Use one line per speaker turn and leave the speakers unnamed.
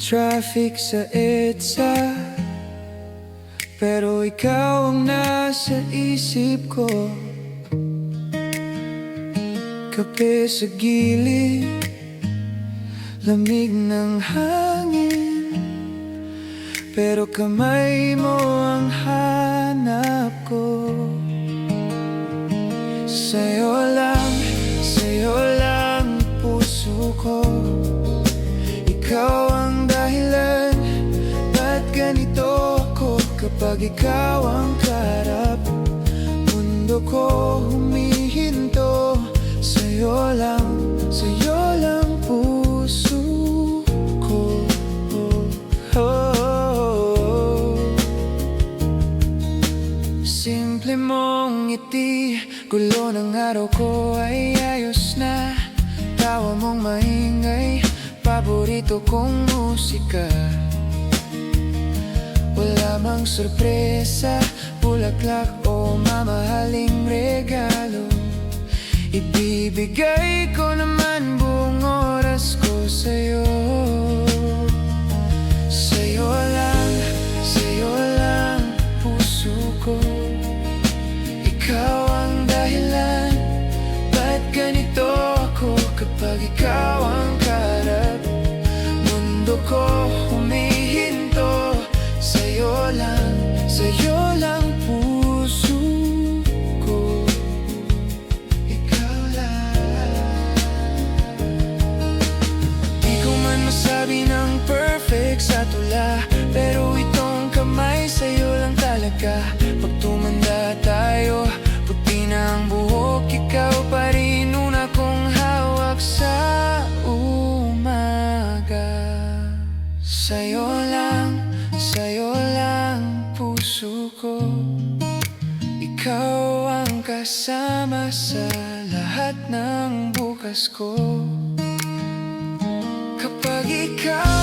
traffic sa EDSA, pero ikaw ang nasa isip ko. Kape sa gilid, lamig ng hangin, pero kamay mo ang hanap ko. Sa'yo lang puso ko. Ikaw ang dahilan, ba't ganito ko? Kapag ikaw ang kaharap, mundo ko humihinto. Sa'yo lang puso ko. Simple mong ngiti, gulo ng araw ko ay ayos na. Tawa mong maingay, paborito kong musika. Wala mang sorpresa, bulaklak o mamahaling regalo. Ibibigay ko naman buong oras ko sa'yo. Sa'yo lang puso ko. Ikaw ang dahilan, ba't ganito ako? Kapag ikaw ang kaharap, mundo ko humihinto. Sa'yo lang puso ko. Ikaw lang. Di ko man masabi ng perfect sa tula, pero itong kamay sa'yo lang talaga. Pag tumanda tayo, puti na ang buhok, ikaw pa rin una kong hawak sa umaga. Sa'yo lang puso ko. Ikaw ang kasama sa lahat ng bukas ko. Kapag ikaw